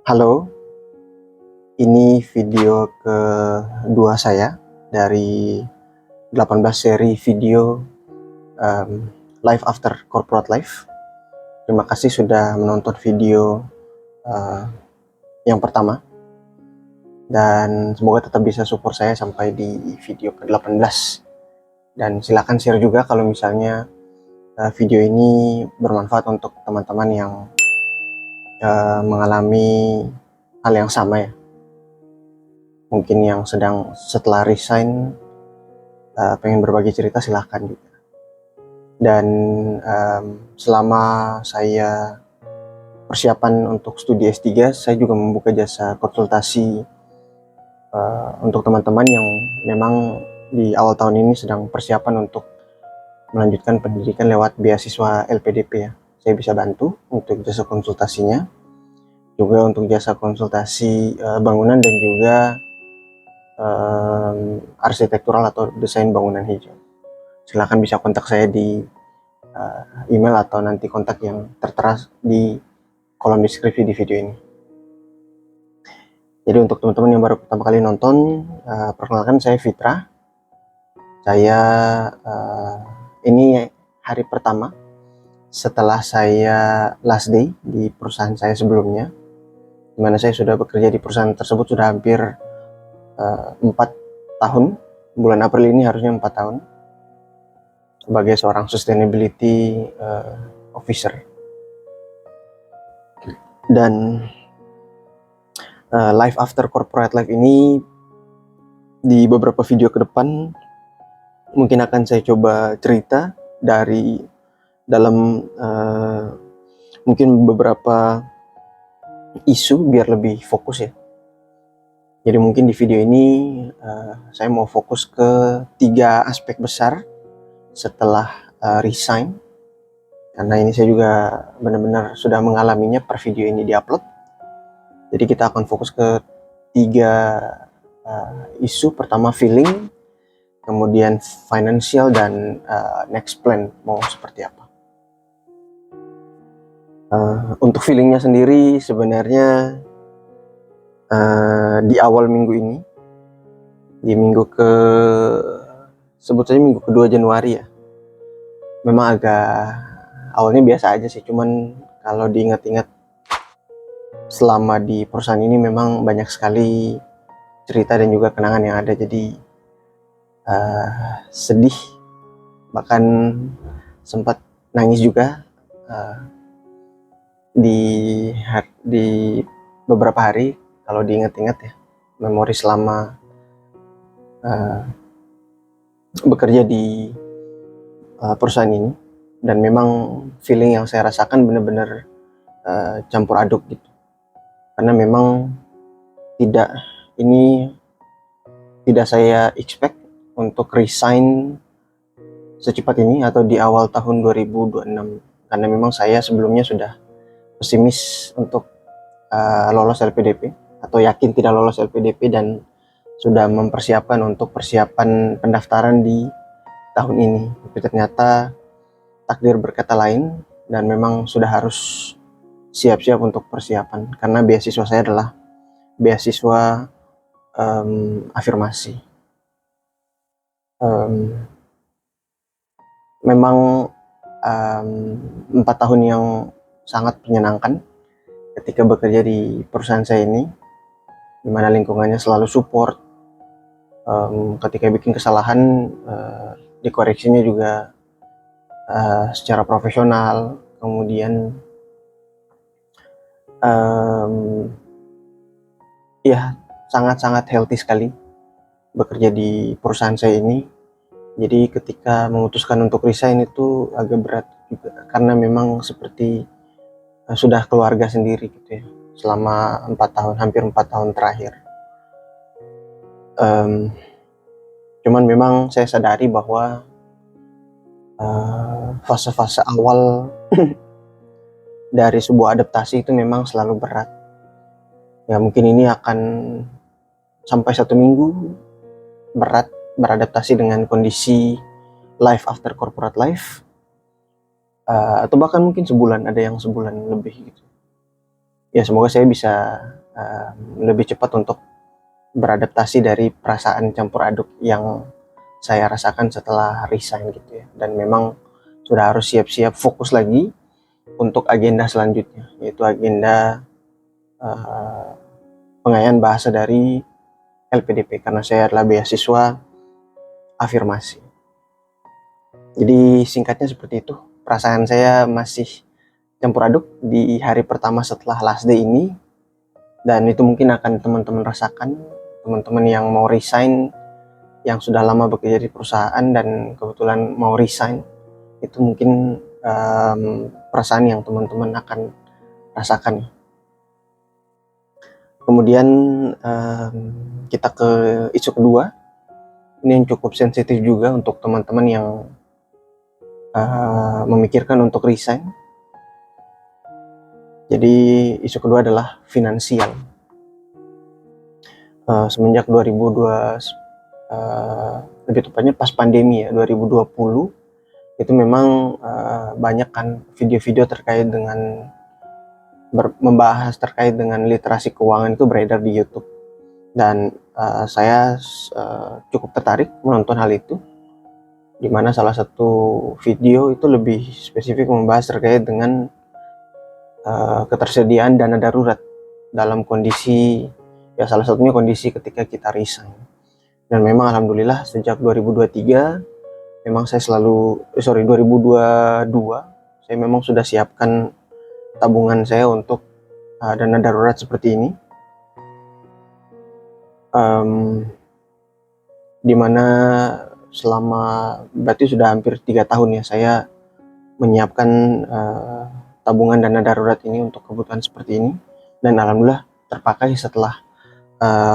Halo, ini video kedua saya dari 18 seri video Life After Corporate Life. Terima kasih sudah menonton video yang pertama, dan semoga tetap bisa support saya sampai di video ke-18. Dan silakan share juga kalau misalnya video ini bermanfaat untuk teman-teman yang mengalami hal yang sama ya. Mungkin yang sedang setelah resign pengen berbagi cerita, silahkan juga. Dan selama saya persiapan untuk studi S3, saya juga membuka jasa konsultasi untuk teman-teman yang memang di awal tahun ini sedang persiapan untuk melanjutkan pendidikan lewat beasiswa LPDP ya. Saya bisa bantu untuk jasa konsultasinya, juga untuk jasa konsultasi bangunan dan juga arsitektural atau desain bangunan hijau. Silahkan bisa kontak saya di email atau nanti kontak yang tertera di kolom deskripsi di video ini. Jadi untuk teman-teman yang baru pertama kali nonton, perkenalkan saya Fitra. Saya ini hari pertama setelah saya last day di perusahaan saya sebelumnya, dimana saya sudah bekerja di perusahaan tersebut sudah hampir 4 tahun. Bulan April ini harusnya 4 tahun sebagai seorang sustainability officer. Dan Life After Corporate Life ini di beberapa video ke depan mungkin akan saya coba cerita dari dalam mungkin beberapa isu biar lebih fokus ya. Jadi mungkin di video ini saya mau fokus ke 3 aspek besar setelah resign, karena ini saya juga benar-benar sudah mengalaminya per video ini diupload. Jadi kita akan fokus ke 3 isu. Pertama feeling, kemudian financial, dan next plan mau seperti apa. Untuk feelingnya sendiri sebenarnya di awal minggu ini, di minggu sebut saja minggu kedua Januari ya, memang agak awalnya biasa aja sih, cuman kalau diingat-ingat selama di perusahaan ini memang banyak sekali cerita dan juga kenangan yang ada, jadi sedih, bahkan sempat nangis juga di beberapa hari kalau diingat-ingat ya, memori selama bekerja di perusahaan ini. Dan memang feeling yang saya rasakan benar-benar campur aduk gitu, karena memang tidak saya expect untuk resign secepat ini atau di awal tahun 2026, karena memang saya sebelumnya sudah pesimis untuk lolos LPDP atau yakin tidak lolos LPDP, dan sudah mempersiapkan untuk persiapan pendaftaran di tahun ini. Tapi ternyata takdir berkata lain, dan memang sudah harus siap-siap untuk persiapan, karena beasiswa saya adalah beasiswa afirmasi. Memang 4 tahun yang sangat menyenangkan ketika bekerja di perusahaan saya ini, dimana lingkungannya selalu support. Ketika bikin kesalahan, dikoreksinya juga secara profesional. Kemudian ya sangat-sangat healthy sekali bekerja di perusahaan saya ini. Jadi ketika memutuskan untuk resign itu agak berat juga, karena memang seperti sudah keluarga sendiri gitu ya, selama 4 tahun, hampir 4 tahun terakhir. Cuman memang saya sadari bahwa fase-fase awal dari sebuah adaptasi itu memang selalu berat ya. Mungkin ini akan sampai 1 minggu berat beradaptasi dengan kondisi life after corporate life, atau bahkan mungkin sebulan, ada yang sebulan lebih gitu ya semoga saya bisa lebih cepat untuk beradaptasi dari perasaan campur aduk yang saya rasakan setelah resign gitu ya. Dan memang sudah harus siap-siap fokus lagi untuk agenda selanjutnya, yaitu agenda pengayaan bahasa dari LPDP, karena saya adalah beasiswa afirmasi. Jadi singkatnya seperti itu, perasaan saya masih campur aduk di hari pertama setelah last day ini, dan itu mungkin akan teman-teman rasakan, teman-teman yang mau resign, yang sudah lama bekerja di perusahaan dan kebetulan mau resign, itu mungkin perasaan yang teman-teman akan rasakan. Kemudian kita ke isu kedua, ini yang cukup sensitif juga untuk teman-teman yang memikirkan untuk resign. Jadi isu kedua adalah finansial. Semenjak 2002, lebih tepatnya pas pandemi ya, 2020, itu memang banyak kan video-video terkait dengan membahas terkait dengan literasi keuangan itu beredar di YouTube, dan saya cukup tertarik menonton hal itu, di mana salah satu video itu lebih spesifik membahas terkait dengan ketersediaan dana darurat dalam kondisi, ya salah satunya kondisi ketika kita resign. Dan memang alhamdulillah sejak 2023 memang saya 2022 saya memang sudah siapkan tabungan saya untuk dana darurat seperti ini, dimana selama berarti sudah hampir 3 tahun ya saya menyiapkan tabungan dana darurat ini untuk kebutuhan seperti ini, dan alhamdulillah terpakai setelah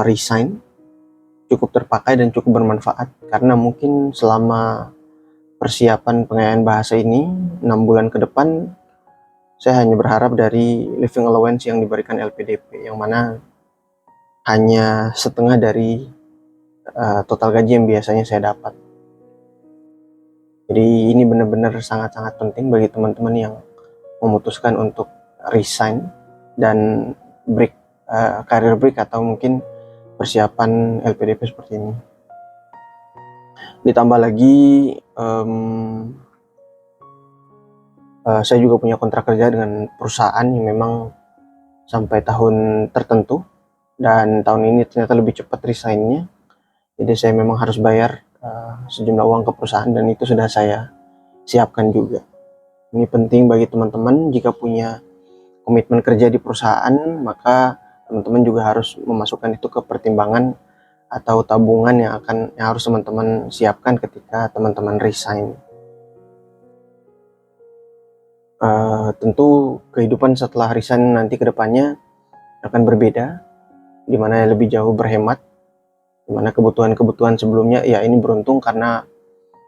resign, cukup terpakai dan cukup bermanfaat, karena mungkin selama persiapan pengayaan bahasa ini 6 bulan ke depan saya hanya berharap dari living allowance yang diberikan LPDP, yang mana hanya setengah dari total gaji yang biasanya saya dapat. Jadi ini benar-benar sangat-sangat penting bagi teman-teman yang memutuskan untuk resign dan break, career break, atau mungkin persiapan LPDP seperti ini. Ditambah lagi saya juga punya kontrak kerja dengan perusahaan yang memang sampai tahun tertentu, dan tahun ini ternyata lebih cepat resignnya, jadi saya memang harus bayar sejumlah uang ke perusahaan, dan itu sudah saya siapkan juga. Ini penting bagi teman-teman, jika punya komitmen kerja di perusahaan, maka teman-teman juga harus memasukkan itu ke pertimbangan atau tabungan yang harus teman-teman siapkan ketika teman-teman resign. Tentu kehidupan setelah resign nanti ke depannya akan berbeda, dimana lebih jauh berhemat, dimana kebutuhan sebelumnya ya ini beruntung karena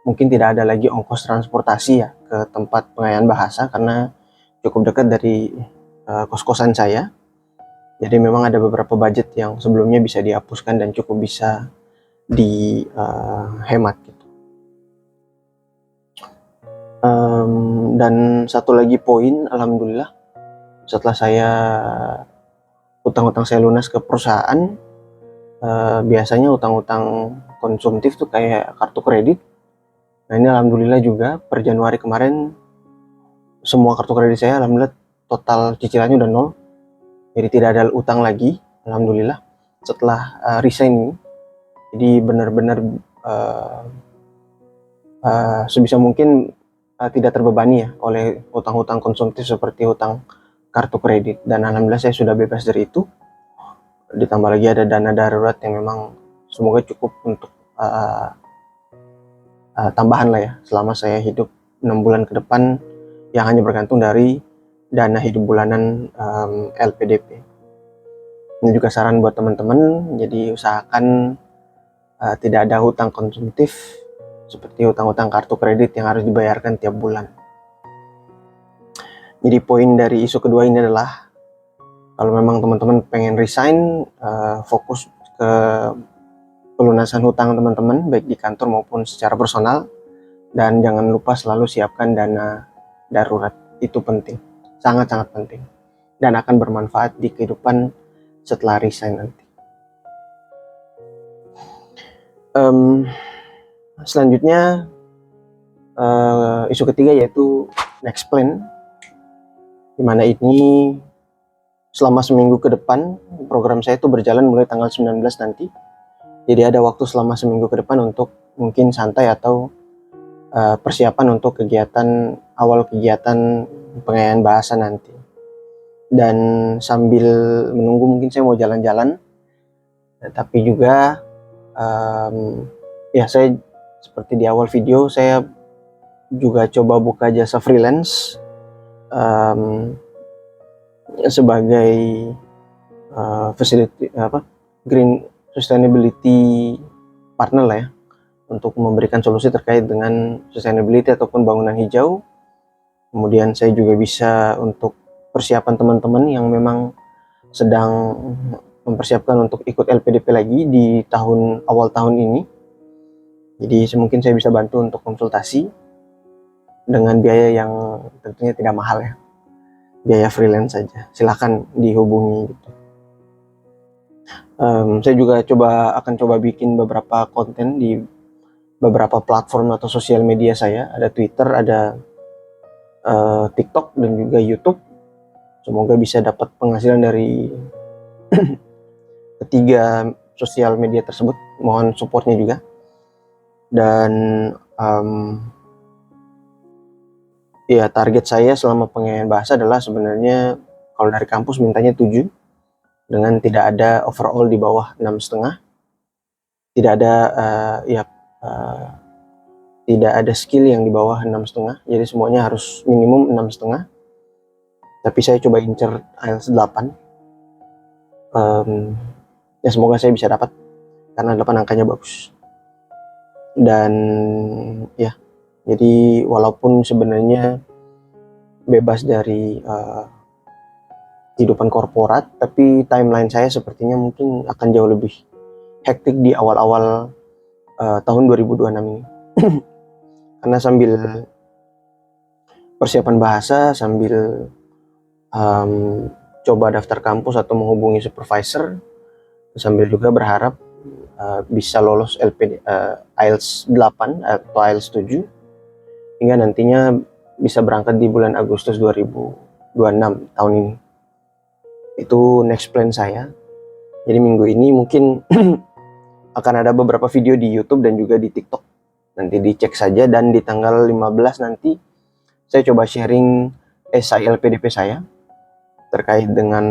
mungkin tidak ada lagi ongkos transportasi ya ke tempat pengayaan bahasa, karena cukup dekat dari kos-kosan saya. Jadi memang ada beberapa budget yang sebelumnya bisa dihapuskan dan cukup bisa dihemat gitu. Dan satu lagi poin, alhamdulillah setelah saya utang-utang saya lunas ke perusahaan, biasanya utang-utang konsumtif tuh kayak kartu kredit. Nah ini alhamdulillah juga per Januari kemarin semua kartu kredit saya alhamdulillah total cicilannya udah 0, jadi tidak ada utang lagi alhamdulillah setelah resign ini. Jadi benar-benar sebisa mungkin tidak terbebani ya oleh utang-utang konsumtif seperti utang kartu kredit, dan alhamdulillah saya sudah bebas dari itu. Ditambah lagi ada dana darurat yang memang semoga cukup untuk tambahan lah ya selama saya hidup 6 bulan ke depan, yang hanya bergantung dari dana hidup bulanan LPDP. Ini juga saran buat teman-teman, jadi usahakan tidak ada hutang konsumtif seperti hutang-hutang kartu kredit yang harus dibayarkan tiap bulan. Jadi poin dari isu kedua ini adalah kalau memang teman-teman pengen resign, fokus ke pelunasan hutang teman-teman baik di kantor maupun secara personal, dan jangan lupa selalu siapkan dana darurat, itu penting, sangat-sangat penting. dan akan bermanfaat di kehidupan setelah resign nanti. Selanjutnya isu ketiga yaitu next plan, dimana ini selama seminggu ke depan program saya itu berjalan mulai tanggal 19 nanti. Jadi ada waktu selama seminggu ke depan untuk mungkin santai atau persiapan untuk awal kegiatan pengayaan bahasa nanti. Dan sambil menunggu mungkin saya mau jalan-jalan, tapi juga ya saya seperti di awal video, saya juga coba buka jasa freelance sebagai green sustainability partner lah ya, untuk memberikan solusi terkait dengan sustainability ataupun bangunan hijau. Kemudian saya juga bisa untuk persiapan teman-teman yang memang sedang mempersiapkan untuk ikut LPDP lagi di awal tahun ini. Jadi mungkin saya bisa bantu untuk konsultasi dengan biaya yang tentunya tidak mahal ya, biaya freelance saja. Silahkan dihubungi gitu. Saya juga akan coba bikin beberapa konten di beberapa platform atau sosial media saya. Ada Twitter, ada TikTok, dan juga YouTube. Semoga bisa dapat penghasilan dari ketiga sosial media tersebut. Mohon supportnya juga. Dan ya target saya selama pengayaan bahasa adalah sebenarnya kalau dari kampus mintanya 7, dengan tidak ada overall di bawah 6,5. Tidak ada tidak ada skill yang di bawah 6,5. Jadi semuanya harus minimum 6,5. Tapi saya coba incer IELTS 8. Ya semoga saya bisa dapat, karena 8 angkanya bagus. Dan ya, jadi walaupun sebenarnya bebas dari kehidupan korporat, tapi timeline saya sepertinya mungkin akan jauh lebih hektik di awal-awal tahun 2026 ini. Karena sambil persiapan bahasa, sambil coba daftar kampus atau menghubungi supervisor, sambil juga berharap bisa lolos IELTS 8 atau IELTS 7, hingga nantinya bisa berangkat di bulan Agustus 2026 tahun ini. Itu next plan saya. Jadi minggu ini mungkin akan ada beberapa video di YouTube dan juga di TikTok. Nanti dicek saja. Dan di tanggal 15 nanti saya coba sharing esai LPDP saya terkait dengan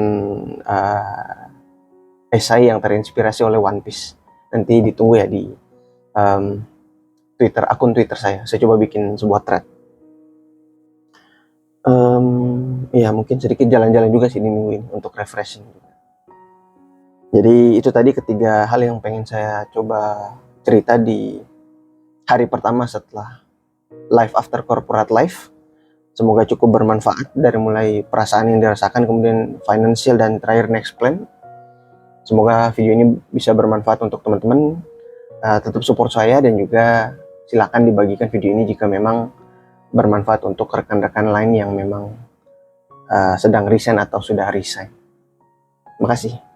esai yang terinspirasi oleh One Piece. Nanti ditunggu ya di akun Twitter saya. Saya coba bikin sebuah thread. Ya mungkin sedikit jalan-jalan juga sih di minggu ini untuk refreshing. Jadi itu tadi ketiga hal yang pengen saya coba cerita di hari pertama setelah life after corporate life. Semoga cukup bermanfaat, dari mulai perasaan yang dirasakan, kemudian financial, dan terakhir next plan. Semoga video ini bisa bermanfaat untuk teman-teman. Tetap support saya, dan juga silakan dibagikan video ini jika memang bermanfaat untuk rekan-rekan lain yang memang sedang resign atau sudah resign. Terima kasih.